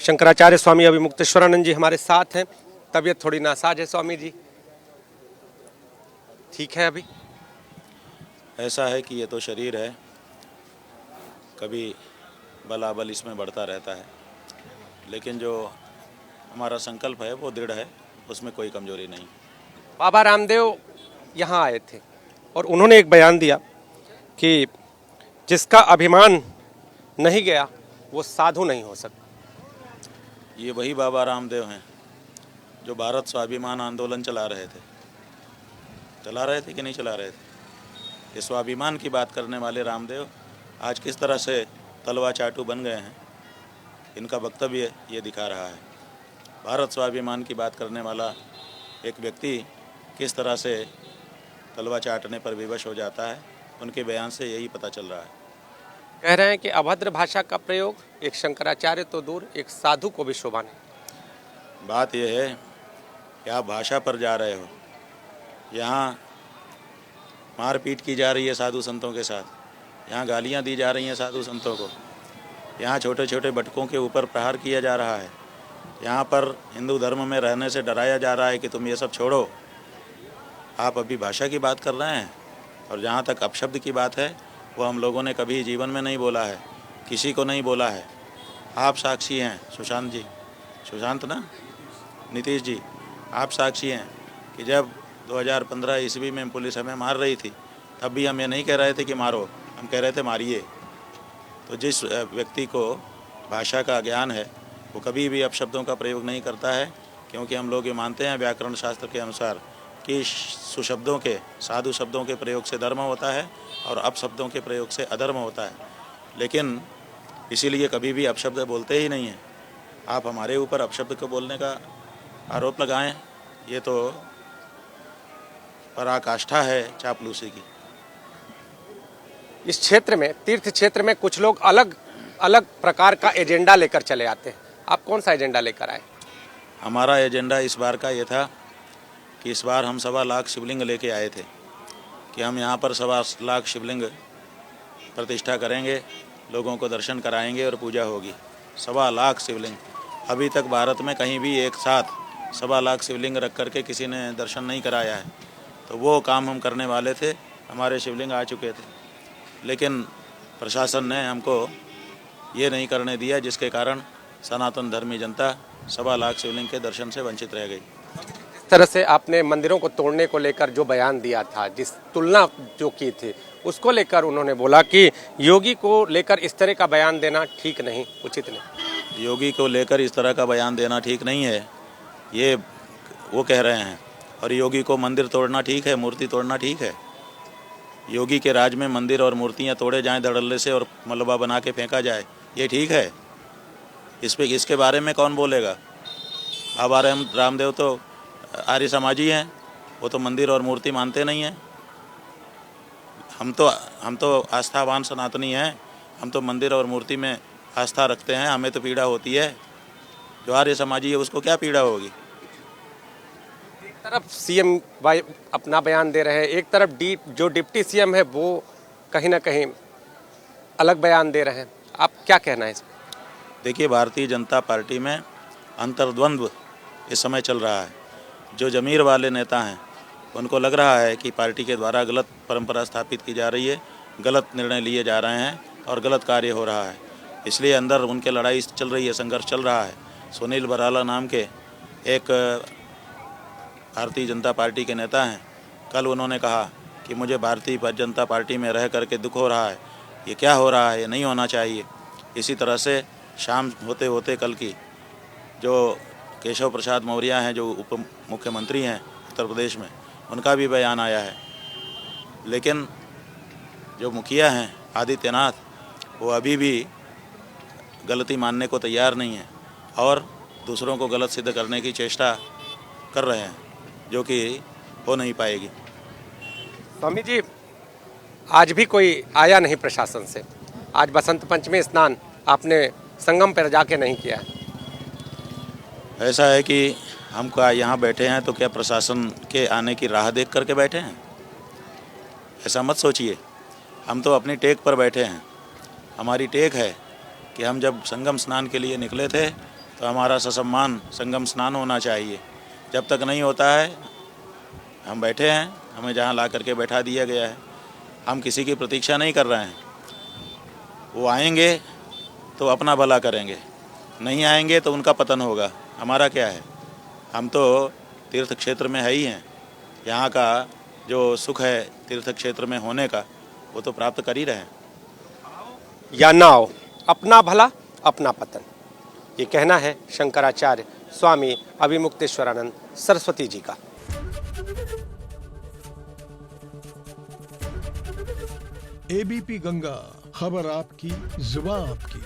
शंकराचार्य स्वामी अभिमुक्तेश्वरानंद जी हमारे साथ हैं। तबीयत थोड़ी नासाज है स्वामी जी, ठीक है अभी? ऐसा है कि ये तो शरीर है, कभी बलाबल इसमें बढ़ता रहता है, लेकिन जो हमारा संकल्प है वो दृढ़ है, उसमें कोई कमजोरी नहीं। बाबा रामदेव यहाँ आए थे और उन्होंने एक बयान दिया कि जिसका अभिमान नहीं गया वो साधु नहीं हो सकता। ये वही बाबा रामदेव हैं जो भारत स्वाभिमान आंदोलन चला रहे थे कि नहीं चला रहे थे? ये स्वाभिमान की बात करने वाले रामदेव आज किस तरह से तलवा चाटू बन गए हैं, इनका वक्तव्य ये दिखा रहा है। भारत स्वाभिमान की बात करने वाला एक व्यक्ति किस तरह से तलवा चाटने पर विवश हो जाता है, उनके बयान से यही पता चल रहा है। कह रहे हैं कि अभद्र भाषा का प्रयोग एक शंकराचार्य तो दूर, एक साधु को भी शोभा नहीं। बात यह है कि आप भाषा पर जा रहे हो, यहाँ मारपीट की जा रही है साधु संतों के साथ, यहाँ गालियाँ दी जा रही हैं साधु संतों को, यहाँ छोटे छोटे बटकों के ऊपर प्रहार किया जा रहा है, यहाँ पर हिंदू धर्म में रहने से डराया जा रहा है कि तुम ये सब छोड़ो। आप अभी भाषा की बात कर रहे हैं, और जहाँ तक अपशब्द की बात है वो हम लोगों ने कभी जीवन में नहीं बोला है, किसी को नहीं बोला है। आप साक्षी हैं सुशांत जी, सुशांत ना, नीतीश जी, आप साक्षी हैं कि जब 2015 ईस्वी में पुलिस हमें मार रही थी तब भी हम ये नहीं कह रहे थे कि मारो, हम कह रहे थे मारिए। तो जिस व्यक्ति को भाषा का ज्ञान है वो कभी भी अपशब्दों का प्रयोग नहीं करता है, क्योंकि हम लोग ये मानते हैं व्याकरण शास्त्र के अनुसार कि सुशब्दों के, साधु शब्दों के प्रयोग से धर्म होता है और अपशब्दों के प्रयोग से अधर्म होता है। लेकिन इसीलिए कभी भी अपशब्द बोलते ही नहीं हैं। आप हमारे ऊपर अपशब्द को बोलने का आरोप लगाएं, ये तो पराकाष्ठा है चापलूसी की। इस क्षेत्र में, तीर्थ क्षेत्र में कुछ लोग अलग अलग प्रकार का एजेंडा लेकर चले आते हैं। आप कौन सा एजेंडा लेकर आए? हमारा एजेंडा इस बार का ये था कि इस बार हम 1.25 लाख शिवलिंग लेके आए थे कि हम यहाँ पर 1.25 लाख शिवलिंग प्रतिष्ठा करेंगे, लोगों को दर्शन कराएंगे और पूजा होगी। 1.25 लाख शिवलिंग, अभी तक भारत में कहीं भी एक साथ 1.25 लाख शिवलिंग रख करके किसी ने दर्शन नहीं कराया है। तो वो काम हम करने वाले थे, हमारे शिवलिंग आ चुके थे, लेकिन प्रशासन ने हमको ये नहीं करने दिया, जिसके कारण सनातन धर्मी जनता 1.25 लाख शिवलिंग के दर्शन से वंचित रह गई। जिस तरह से आपने मंदिरों को तोड़ने को लेकर जो बयान दिया था, जिस तुलना जो की थी, उसको लेकर उन्होंने बोला कि योगी को लेकर इस तरह का बयान देना ठीक नहीं, उचित नहीं। योगी को लेकर इस तरह का बयान देना ठीक नहीं है, ये वो कह रहे हैं। और योगी को मंदिर तोड़ना ठीक है, मूर्ति तोड़ना ठीक है? योगी के राज में मंदिर और मूर्तियां तोड़े जाएं धड़ल्ले से और मलबा बना के फेंका जाए, ये ठीक है? इसके बारे में कौन बोलेगा? बाबा रामदेव तो आर्य समाजी हैं, वो तो मंदिर और मूर्ति मानते नहीं हैं। हम तो आस्थावान सनातनी हैं, हम तो मंदिर और मूर्ति में आस्था रखते हैं, हमें तो पीड़ा होती है। जो आर्य समाजी है उसको क्या पीड़ा होगी? एक तरफ सीएम अपना बयान दे रहे हैं, एक तरफ जो डिप्टी सीएम है वो कहीं ना कहीं अलग बयान दे रहे हैं। आप क्या कहना है इसमें? देखिए, भारतीय जनता पार्टी में अंतर्द्वंद्व इस समय चल रहा है। जो जमीर वाले नेता हैं उनको लग रहा है कि पार्टी के द्वारा गलत परंपरा स्थापित की जा रही है, गलत निर्णय लिए जा रहे हैं और गलत कार्य हो रहा है, इसलिए अंदर उनके लड़ाई चल रही है, संघर्ष चल रहा है। सुनील बराला नाम के एक भारतीय जनता पार्टी के नेता हैं, कल उन्होंने कहा कि मुझे भारतीय जनता पार्टी में रह करके दुख हो रहा है, ये क्या हो रहा है, ये नहीं होना चाहिए। इसी तरह से शाम होते होते कल की जो केशव प्रसाद मौर्य हैं, जो उप मुख्यमंत्री हैं उत्तर प्रदेश में, उनका भी बयान आया है। लेकिन जो मुखिया हैं आदित्यनाथ, वो अभी भी गलती मानने को तैयार नहीं है और दूसरों को गलत सिद्ध करने की चेष्टा कर रहे हैं, जो कि हो नहीं पाएगी। स्वामी जी, आज भी कोई आया नहीं प्रशासन से। आज बसंत पंचमी स्नान आपने संगम पर जाके नहीं किया है। ऐसा है कि हम यहाँ बैठे हैं तो क्या प्रशासन के आने की राह देख करके बैठे हैं? ऐसा मत सोचिए। हम तो अपनी टेक पर बैठे हैं। हमारी टेक है कि हम जब संगम स्नान के लिए निकले थे तो हमारा ससम्मान संगम स्नान होना चाहिए। जब तक नहीं होता है हम बैठे हैं, हमें जहाँ ला करके बैठा दिया गया है, हम किसी की प्रतीक्षा नहीं कर रहे हैं। वो आएंगे तो अपना भला करेंगे, नहीं आएंगे तो उनका पतन होगा। हमारा क्या है, हम तो तीर्थ क्षेत्र में है ही हैं। यहाँ का जो सुख है तीर्थ क्षेत्र में होने का, वो तो प्राप्त कर ही रहे हैं। या ना हो, अपना भला अपना पतन, ये कहना है शंकराचार्य स्वामी अभिमुक्तेश्वरानंद सरस्वती जी का। एबीपी गंगा, खबर आपकी, जुबान आपकी।